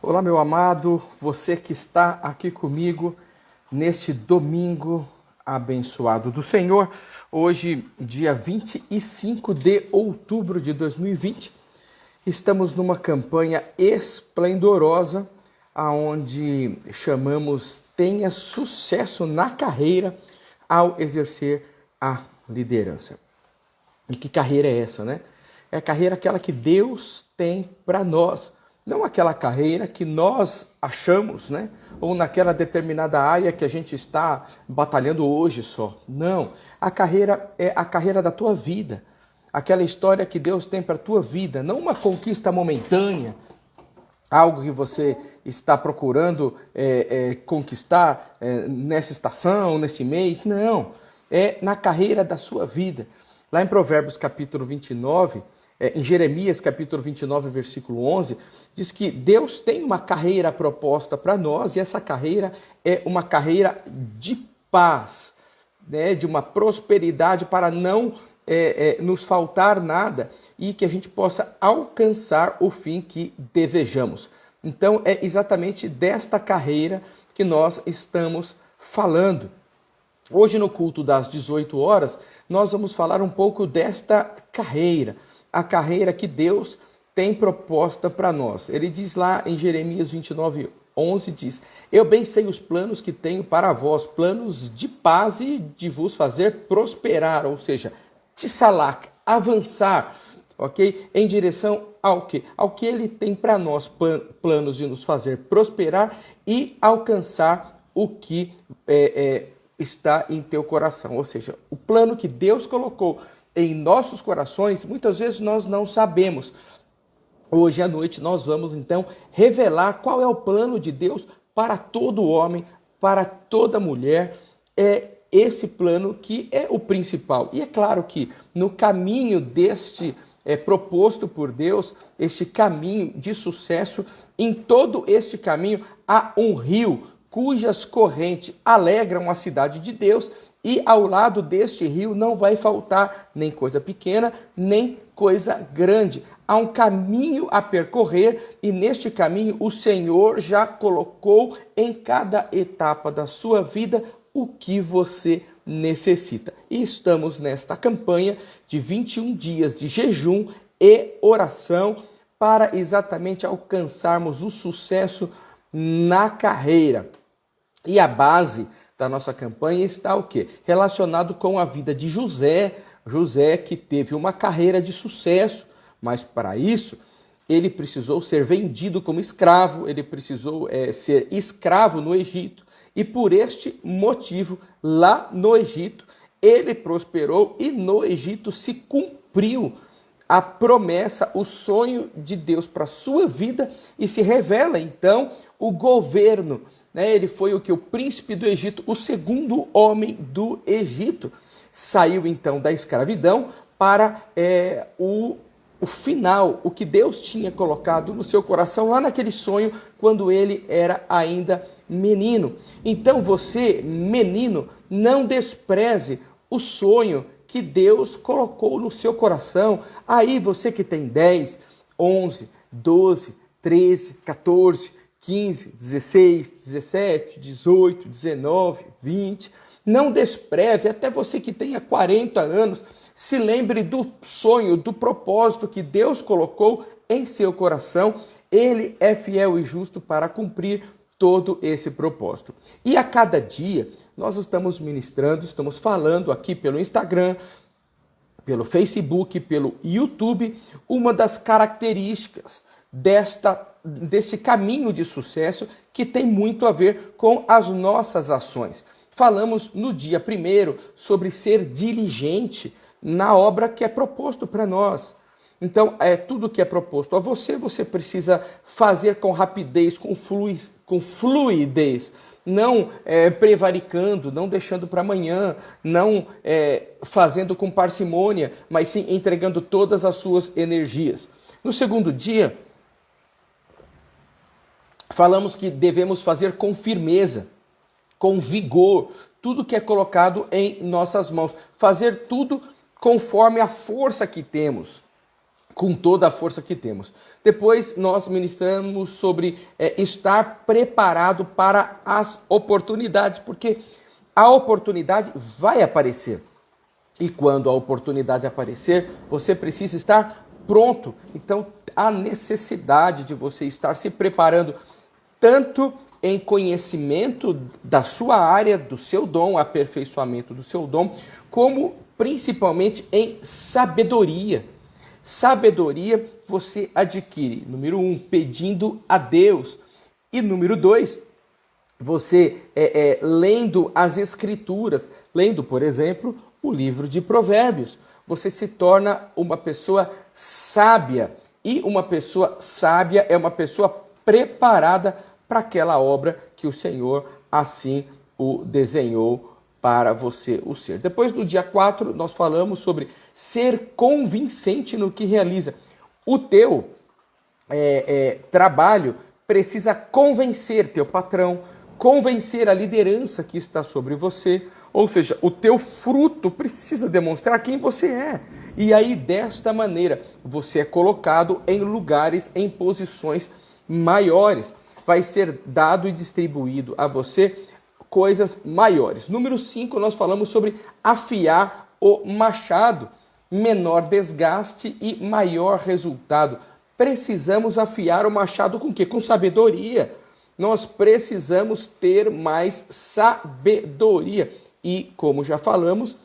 Olá, meu amado, você que está aqui comigo neste domingo abençoado do Senhor. Hoje, dia 25 de outubro de 2020, estamos numa campanha esplendorosa, aonde chamamos Tenha Sucesso na Carreira ao exercer a liderança. E que carreira é essa, né? É a carreira aquela que Deus tem para nós. Não aquela carreira que nós achamos, né? Ou naquela determinada área que a gente está batalhando hoje só. Não. A carreira é a carreira da tua vida. Aquela história que Deus tem para a tua vida. Não uma conquista momentânea. Algo que você está procurando conquistar nessa estação, nesse mês. Não. É na carreira da sua vida. Lá em Provérbios capítulo 29, em Jeremias capítulo 29, versículo 11, diz que Deus tem uma carreira proposta para nós e essa carreira é uma carreira de paz, né, de uma prosperidade para não nos faltar nada e que a gente possa alcançar o fim que desejamos. Então é exatamente desta carreira que nós estamos falando. Hoje no culto das 18 horas, nós vamos falar um pouco desta carreira, a carreira que Deus tem proposta para nós. Ele diz lá em Jeremias 29, 11, diz: Eu bem sei os planos que tenho para vós, planos de paz e de vos fazer prosperar, ou seja, tsalak, avançar, ok? Em direção ao quê? Ao que Ele tem para nós, planos de nos fazer prosperar e alcançar o que está em teu coração. Ou seja, o plano que Deus colocou em nossos corações, muitas vezes nós não sabemos. Hoje à noite nós vamos então revelar qual é o plano de Deus para todo homem, para toda mulher. É esse plano que é o principal. E é claro que no caminho deste proposto por Deus, este caminho de sucesso, em todo este caminho há um rio cujas correntes alegram a cidade de Deus, e ao lado deste rio não vai faltar nem coisa pequena, nem coisa grande. Há um caminho a percorrer e neste caminho o Senhor já colocou em cada etapa da sua vida o que você necessita. E estamos nesta campanha de 21 dias de jejum e oração para exatamente alcançarmos o sucesso na carreira. E a base da nossa campanha está o quê? Relacionado com a vida de José. José que teve uma carreira de sucesso, mas para isso ele precisou ser vendido como escravo, ele precisou ser escravo no Egito. E por este motivo, lá no Egito, ele prosperou e no Egito se cumpriu a promessa, o sonho de Deus para a sua vida e se revela então o governo. Ele foi o príncipe do Egito, o segundo homem do Egito. Saiu então da escravidão para o final, o que Deus tinha colocado no seu coração lá naquele sonho quando ele era ainda menino. Então você, menino, não despreze o sonho que Deus colocou no seu coração. Aí você que tem 10, 11, 12, 13, 14... 15, 16, 17, 18, 19, 20. Não despreze, até você que tenha 40 anos, se lembre do sonho, do propósito que Deus colocou em seu coração. Ele é fiel e justo para cumprir todo esse propósito. E a cada dia nós estamos ministrando, estamos falando aqui pelo Instagram, pelo Facebook, pelo YouTube, uma das características deste caminho de sucesso que tem muito a ver com as nossas ações. Falamos no dia 1º sobre ser diligente na obra que é proposto para nós. Então, tudo que é proposto a você, você precisa fazer com rapidez, com fluidez, não prevaricando, não deixando para amanhã, não fazendo com parcimônia, mas sim entregando todas as suas energias. No segundo dia, falamos que devemos fazer com firmeza, com vigor, tudo que é colocado em nossas mãos. Fazer tudo conforme a força que temos. com toda a força que temos. Depois nós ministramos sobre estar preparado para as oportunidades, porque a oportunidade vai aparecer. E quando a oportunidade aparecer, você precisa estar pronto. Então, a necessidade de você estar se preparando tanto em conhecimento da sua área, do seu dom, aperfeiçoamento do seu dom, como principalmente em sabedoria. Sabedoria você adquire, número 1, pedindo a Deus. E número 2, você lendo as Escrituras, lendo, por exemplo, o livro de Provérbios. Você se torna uma pessoa sábia. E uma pessoa sábia é uma pessoa preparada para aquela obra que o Senhor assim o desenhou para você o ser. Depois, no dia 4, nós falamos sobre ser convincente no que realiza. O teu trabalho precisa convencer teu patrão, convencer a liderança que está sobre você, ou seja, o teu fruto precisa demonstrar quem você é. E aí, desta maneira, você é colocado em lugares, em posições maiores. Vai ser dado e distribuído a você coisas maiores. Número 5, nós falamos sobre afiar o machado. Menor desgaste e maior resultado. Precisamos afiar o machado com o quê? Com sabedoria. Nós precisamos ter mais sabedoria. E, como já falamos,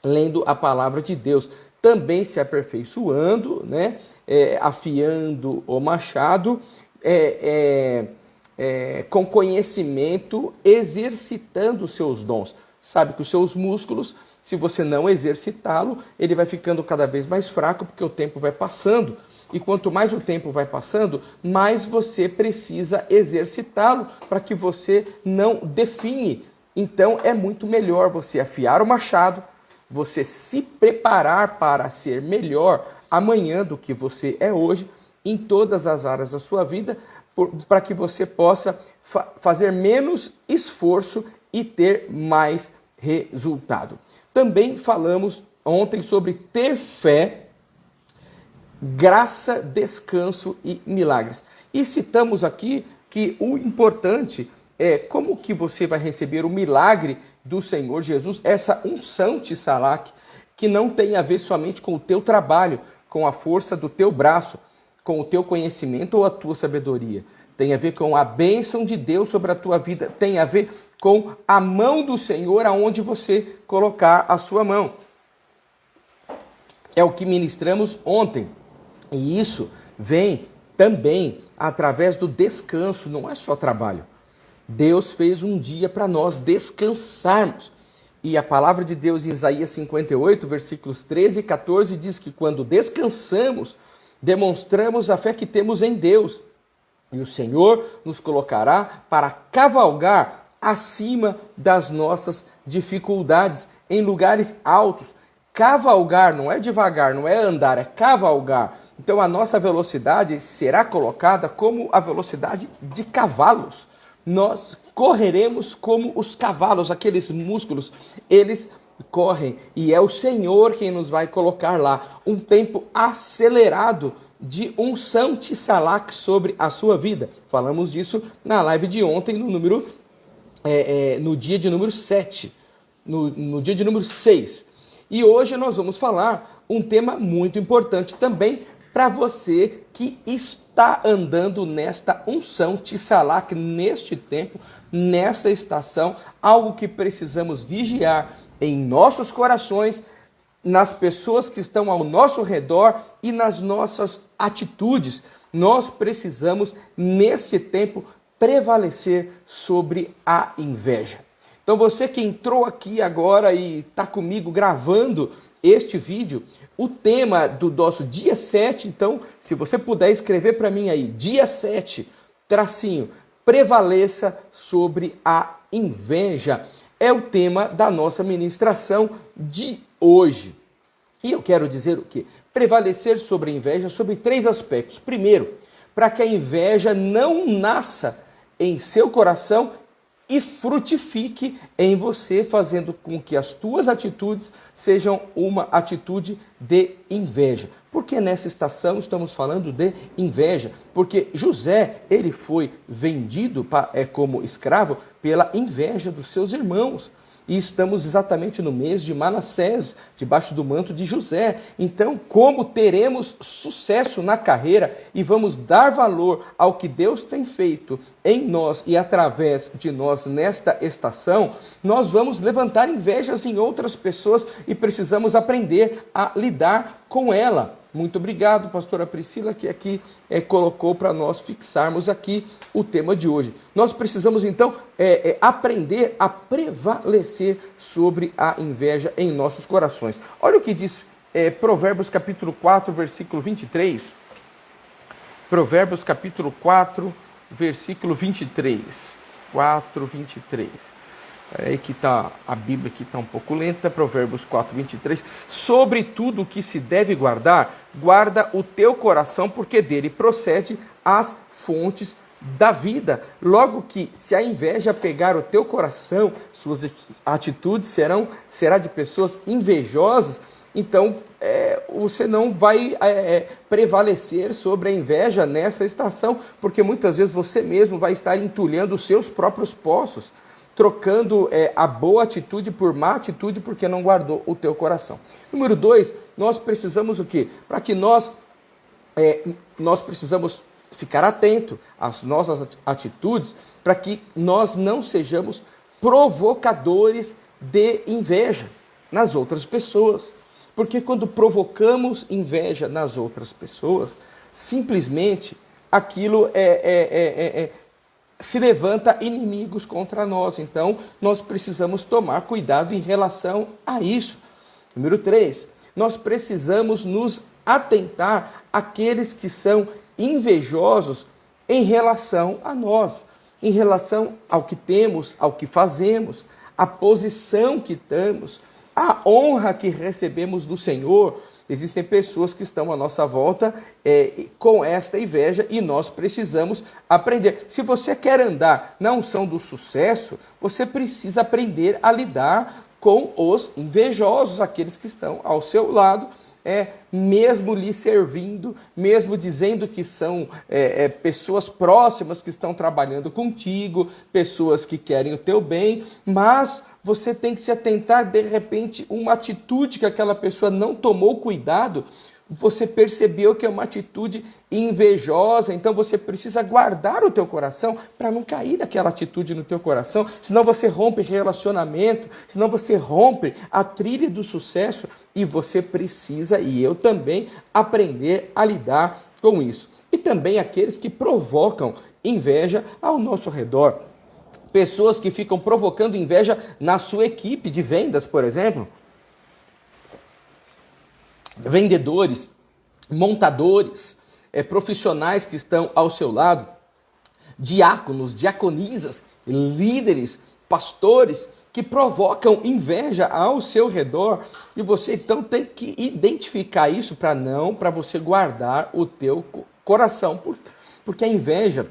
lendo a palavra de Deus, também se aperfeiçoando, né? Afiando o machado, com conhecimento, exercitando os seus dons. Sabe que os seus músculos, se você não exercitá-lo, ele vai ficando cada vez mais fraco, porque o tempo vai passando. E quanto mais o tempo vai passando, mais você precisa exercitá-lo para que você não define. Então é muito melhor você afiar o machado, você se preparar para ser melhor amanhã do que você é hoje, em todas as áreas da sua vida, para que você possa fazer menos esforço e ter mais resultado. Também falamos ontem sobre ter fé, graça, descanso e milagres. E citamos aqui que o importante é como que você vai receber o milagre do Senhor Jesus, essa unção Tissalak, que não tem a ver somente com o teu trabalho, com a força do teu braço, com o teu conhecimento ou a tua sabedoria. Tem a ver com a bênção de Deus sobre a tua vida, tem a ver com a mão do Senhor aonde você colocar a sua mão. É o que ministramos ontem. E isso vem também através do descanso, não é só trabalho. Deus fez um dia para nós descansarmos. E a palavra de Deus em Isaías 58, versículos 13 e 14, diz que quando descansamos, demonstramos a fé que temos em Deus. E o Senhor nos colocará para cavalgar acima das nossas dificuldades, em lugares altos. Cavalgar não é devagar, não é andar, é cavalgar. Então a nossa velocidade será colocada como a velocidade de cavalos. Nós correremos como os cavalos, aqueles músculos, eles correm. E é o Senhor quem nos vai colocar lá. Um tempo acelerado de unção Tissalak sobre a sua vida. Falamos disso na live de ontem, no dia de número 7, no dia de número 6. E hoje nós vamos falar um tema muito importante também para você que está andando nesta unção Tissalak, neste tempo, nessa estação, algo que precisamos vigiar em nossos corações, nas pessoas que estão ao nosso redor e nas nossas atitudes. Nós precisamos, nesse tempo, prevalecer sobre a inveja. Então você que entrou aqui agora e está comigo gravando este vídeo, o tema do nosso dia 7, então, se você puder escrever para mim aí, dia 7, tracinho, prevaleça sobre a inveja, é o tema da nossa ministração de hoje. E eu quero dizer o quê? Prevalecer sobre a inveja sobre 3 aspectos. Primeiro, para que a inveja não nasça em seu coração e frutifique em você, fazendo com que as tuas atitudes sejam uma atitude de inveja. Porque nessa estação estamos falando de inveja, porque José, ele foi vendido como escravo pela inveja dos seus irmãos. E estamos exatamente no mês de Manassés, debaixo do manto de José. Então, como teremos sucesso na carreira e vamos dar valor ao que Deus tem feito em nós e através de nós nesta estação, nós vamos levantar invejas em outras pessoas e precisamos aprender a lidar com ela. Muito obrigado, pastora Priscila, que aqui colocou para nós fixarmos aqui o tema de hoje. Nós precisamos, então, aprender a prevalecer sobre a inveja em nossos corações. Olha o que diz Provérbios capítulo 4, versículo 23. Provérbios capítulo 4, versículo 23. 4, 23. Aí que tá, a Bíblia aqui está um pouco lenta, Provérbios 4, 23. Sobre tudo o que se deve guardar, guarda o teu coração, porque dele procede as fontes da vida. Logo que, se a inveja pegar o teu coração, suas atitudes será de pessoas invejosas, então você não vai prevalecer sobre a inveja nessa estação, porque muitas vezes você mesmo vai estar entulhando os seus próprios poços, trocando a boa atitude por má atitude, porque não guardou o teu coração. Número 2, nós precisamos o quê? Para que nós precisamos ficar atento às nossas atitudes, para que nós não sejamos provocadores de inveja nas outras pessoas. Porque quando provocamos inveja nas outras pessoas, simplesmente aquilo se levanta inimigos contra nós. Então, nós precisamos tomar cuidado em relação a isso. Número 3, nós precisamos nos atentar àqueles que são invejosos em relação a nós, em relação ao que temos, ao que fazemos, à posição que estamos, à honra que recebemos do Senhor. Existem pessoas que estão à nossa volta com esta inveja e nós precisamos aprender. Se você quer andar na unção do sucesso, você precisa aprender a lidar com os invejosos, aqueles que estão ao seu lado, mesmo lhe servindo, mesmo dizendo que são pessoas próximas que estão trabalhando contigo, pessoas que querem o teu bem, mas você tem que se atentar, de repente, uma atitude que aquela pessoa não tomou cuidado, você percebeu que é uma atitude invejosa, então você precisa guardar o teu coração para não cair daquela atitude no teu coração, senão você rompe relacionamento, senão você rompe a trilha do sucesso e você precisa, e eu também, aprender a lidar com isso. E também aqueles que provocam inveja ao nosso redor. Pessoas que ficam provocando inveja na sua equipe de vendas, por exemplo. Vendedores, montadores, profissionais que estão ao seu lado, diáconos, diaconisas, líderes, pastores que provocam inveja ao seu redor. E você então tem que identificar isso para você guardar o teu coração, porque a inveja,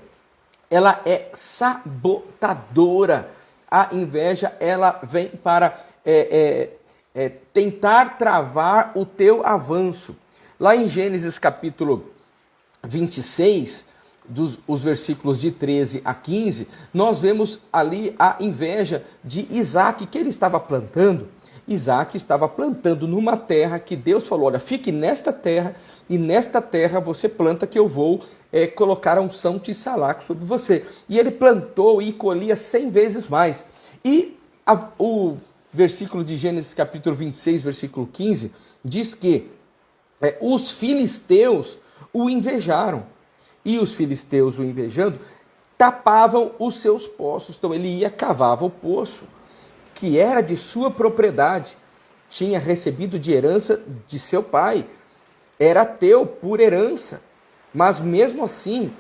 ela é sabotadora. A inveja, ela vem para tentar travar o teu avanço. Lá em Gênesis capítulo 26, os versículos de 13 a 15, nós vemos ali a inveja de Isaac, que ele estava plantando. Isaac estava plantando numa terra que Deus falou, olha, fique nesta terra, e nesta terra você planta que eu vou colocar a unção de Tisalac sobre você. E ele plantou e colhia 100 vezes mais. E o versículo de Gênesis capítulo 26, versículo 15, diz que os filisteus o invejaram. E os filisteus o invejando, tapavam os seus poços. Então ele ia, cavava o poço, que era de sua propriedade, tinha recebido de herança de seu pai, era teu por herança. Mas mesmo assim,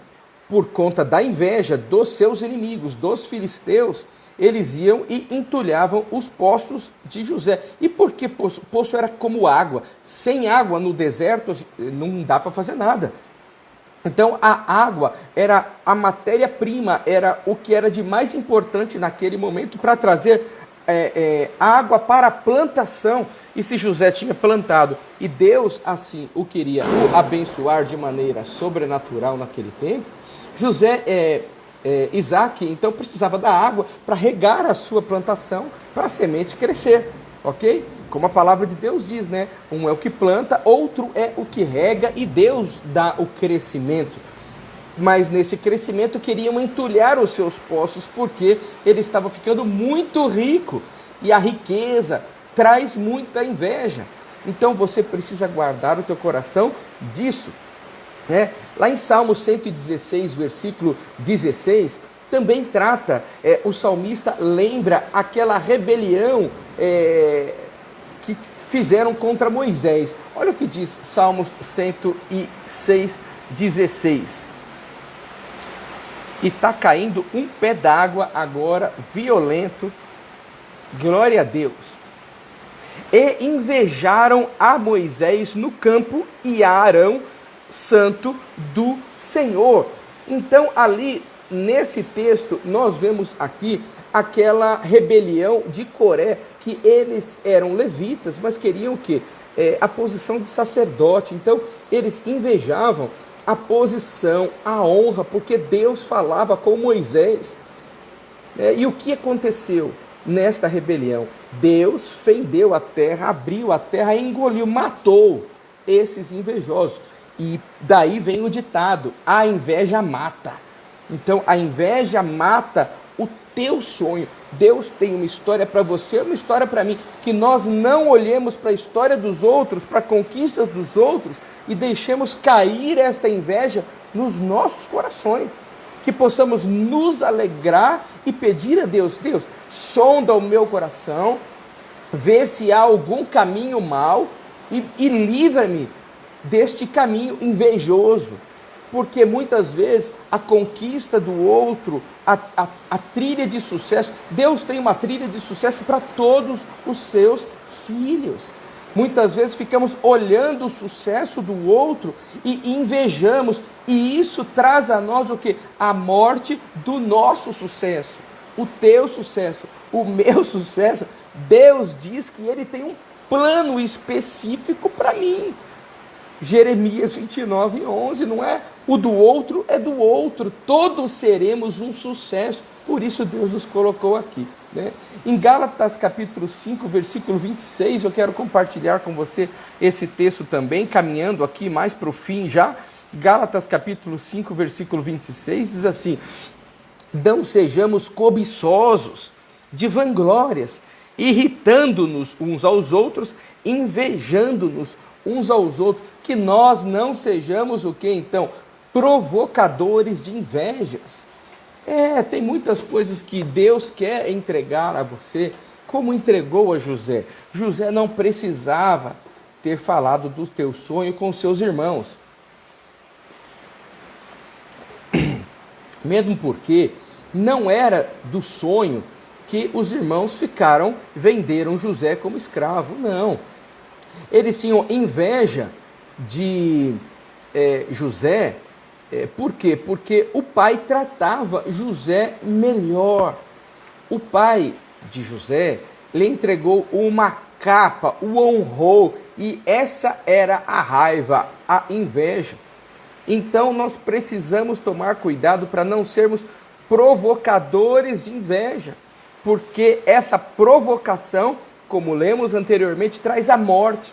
por conta da inveja dos seus inimigos, dos filisteus, eles iam e entulhavam os poços de José. E por que poço? Poço era como água. Sem água no deserto não dá para fazer nada. Então a água era a matéria-prima, era o que era de mais importante naquele momento para trazer água para a plantação. E se José tinha plantado e Deus assim o queria o abençoar de maneira sobrenatural naquele tempo, Isaac então precisava da água para regar a sua plantação, para a semente crescer, ok? Como a palavra de Deus diz, né? Um é o que planta, outro é o que rega, e Deus dá o crescimento. Mas nesse crescimento queriam entulhar os seus poços, porque ele estava ficando muito rico, e a riqueza traz muita inveja. Então você precisa guardar o teu coração disso, né? Lá em Salmo 116, versículo 16, também trata, o salmista lembra aquela rebelião que fizeram contra Moisés. Olha o que diz Salmos 106, 16. E está caindo um pé d'água agora, violento, glória a Deus. E invejaram a Moisés no campo e a Arão, santo do Senhor. Então ali, nesse texto, nós vemos aqui aquela rebelião de Coré, que eles eram levitas, mas queriam o quê? A posição de sacerdote. Então, eles invejavam a posição, a honra, porque Deus falava com Moisés. E o que aconteceu nesta rebelião? Deus fendeu a terra, abriu a terra, engoliu, matou esses invejosos. E daí vem o ditado: a inveja mata. Então, a inveja mata o teu sonho. Deus tem uma história para você, uma história para mim, que nós não olhemos para a história dos outros, para a conquista dos outros, e deixemos cair esta inveja nos nossos corações. Que possamos nos alegrar e pedir a Deus: Deus, sonda o meu coração, vê se há algum caminho mau e livra-me deste caminho invejoso. Porque muitas vezes a conquista do outro, a trilha de sucesso, Deus tem uma trilha de sucesso para todos os seus filhos. Muitas vezes ficamos olhando o sucesso do outro e invejamos, e isso traz a nós o quê? A morte do nosso sucesso, o teu sucesso, o meu sucesso. Deus diz que Ele tem um plano específico para mim. Jeremias 29, 11, não é? O do outro é do outro, todos seremos um sucesso, por isso Deus nos colocou aqui, né? Em Gálatas capítulo 5, versículo 26, eu quero compartilhar com você esse texto também, caminhando aqui mais para o fim já. Gálatas capítulo 5, versículo 26, diz assim: não sejamos cobiçosos de vanglórias, irritando-nos uns aos outros, invejando-nos uns aos outros, que nós não sejamos o que então? Provocadores de invejas. Tem muitas coisas que Deus quer entregar a você, como entregou a José. José não precisava ter falado do teu sonho com seus irmãos. Mesmo porque não era do sonho que os irmãos venderam José como escravo, não. Eles tinham inveja de José. Por quê? Porque o pai tratava José melhor. O pai de José lhe entregou uma capa, o honrou, e essa era a raiva, a inveja. Então nós precisamos tomar cuidado para não sermos provocadores de inveja, porque essa provocação, como lemos anteriormente, traz a morte.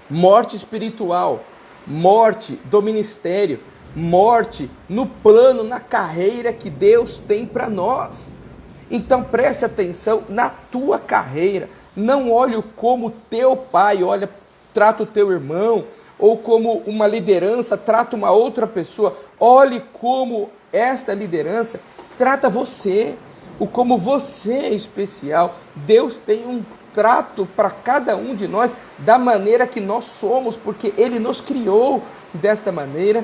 Morte espiritual, morte do ministério, morte no plano, na carreira que Deus tem para nós. Então preste atenção na tua carreira. Não olhe como teu pai trata o teu irmão, ou como uma liderança trata uma outra pessoa. Olhe como esta liderança trata você, o como você é especial. Deus tem um trato para cada um de nós da maneira que nós somos, porque Ele nos criou desta maneira.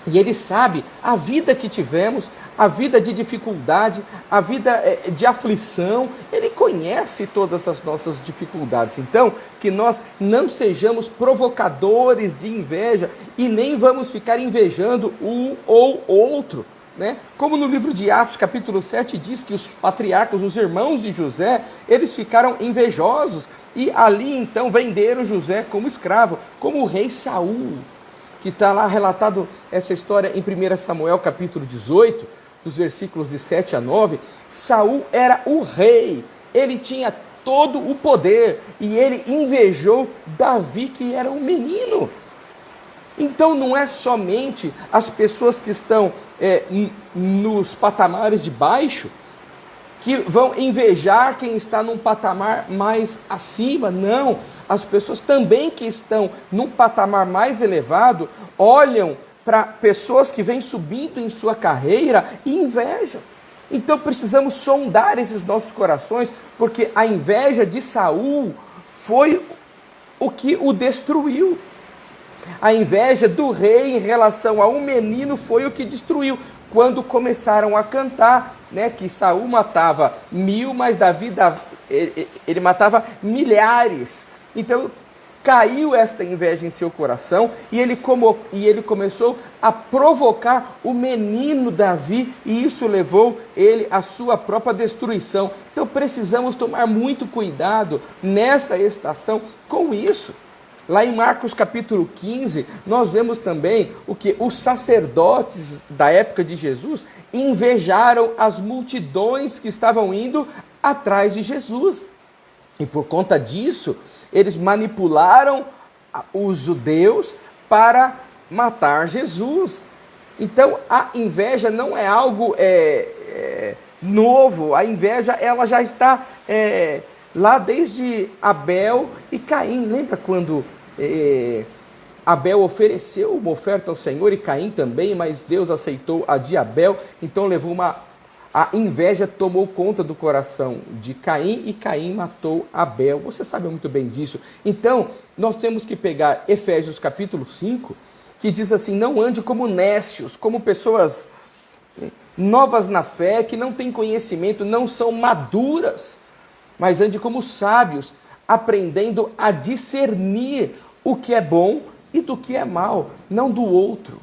E Ele sabe a vida que tivemos, a vida de dificuldade, a vida de aflição. Ele conhece. conhece todas as nossas dificuldades. Então, que nós não sejamos provocadores de inveja e nem vamos ficar invejando um ou outro, né? Como no livro de Atos, capítulo 7, diz que os patriarcas, os irmãos de José, eles ficaram invejosos e ali então venderam José como escravo, como o rei Saul, que está lá relatado essa história em 1 Samuel capítulo 18, dos versículos de 7 a 9, Saul era o rei, ele tinha todo o poder e ele invejou Davi, que era um menino. Então não é somente as pessoas que estão nos patamares de baixo que vão invejar quem está num patamar mais acima, não. As pessoas também que estão num patamar mais elevado olham para pessoas que vêm subindo em sua carreira e invejam. Então precisamos sondar esses nossos corações, porque a inveja de Saul foi o que o destruiu. A inveja do rei em relação a um menino foi o que destruiu. Quando começaram a cantar, né, que Saul matava 1000, mas Davi ele matava milhares. Então caiu esta inveja em seu coração e ele começou a provocar o menino Davi, e isso levou ele à sua própria destruição. Então precisamos tomar muito cuidado nessa estação com isso. Lá em Marcos capítulo 15, nós vemos também o que os sacerdotes da época de Jesus invejaram as multidões que estavam indo atrás de Jesus. E por conta disso, eles manipularam os judeus para matar Jesus. Então, a inveja não é algo novo. A inveja ela já está lá desde Abel e Caim. Lembra quando Abel ofereceu uma oferta ao Senhor e Caim também, mas Deus aceitou a de Abel, então a inveja tomou conta do coração de Caim e Caim matou Abel. Você sabe muito bem disso. Então, nós temos que pegar Efésios capítulo 5, que diz assim: não ande como nécios, como pessoas novas na fé, que não têm conhecimento, não são maduras, mas ande como sábios, aprendendo a discernir o que é bom e do que é mal, não do outro,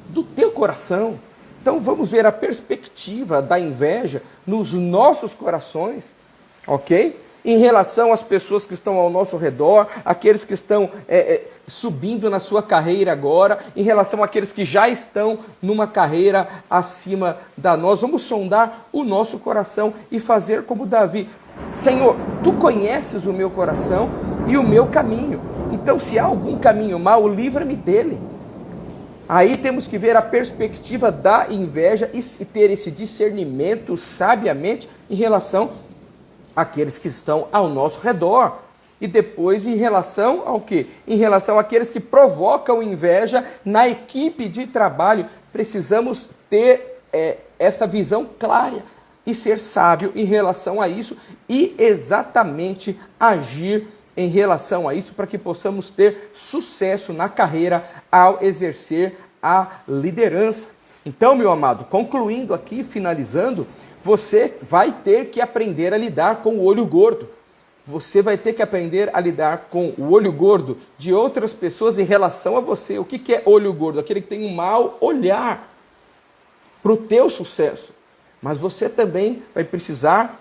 do teu coração. Então vamos ver a perspectiva da inveja nos nossos corações, ok? Em relação às pessoas que estão ao nosso redor, aqueles que estão subindo na sua carreira agora, em relação àqueles que já estão numa carreira acima da nossa. Vamos sondar o nosso coração e fazer como Davi: Senhor, Tu conheces o meu coração e o meu caminho. Então, se há algum caminho mau, livra-me dele. Aí temos que ver a perspectiva da inveja e ter esse discernimento sabiamente em relação àqueles que estão ao nosso redor. E depois em relação ao quê? Em relação àqueles que provocam inveja na equipe de trabalho. Precisamos ter essa visão clara e ser sábio em relação a isso e exatamente agir em relação a isso, para que possamos ter sucesso na carreira ao exercer a liderança. Então, meu amado, concluindo aqui, finalizando, você vai ter que aprender a lidar com o olho gordo. Você vai ter que aprender a lidar com o olho gordo de outras pessoas em relação a você. O que é olho gordo? Aquele que tem um mau olhar para o teu sucesso. Mas você também vai precisar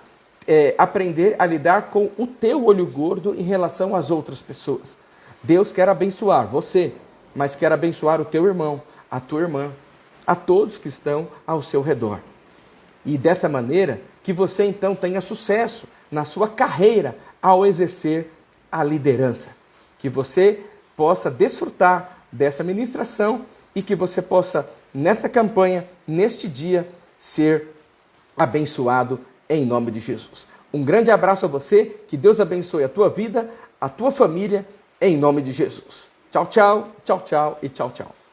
aprender a lidar com o teu olho gordo em relação às outras pessoas. Deus quer abençoar você, mas quer abençoar o teu irmão, a tua irmã, a todos que estão ao seu redor. E dessa maneira que você então tenha sucesso na sua carreira ao exercer a liderança. Que você possa desfrutar dessa ministração e que você possa, nessa campanha, neste dia, ser abençoado em nome de Jesus. Um grande abraço a você, que Deus abençoe a tua vida, a tua família, em nome de Jesus. Tchau, tchau, tchau, tchau e tchau, tchau.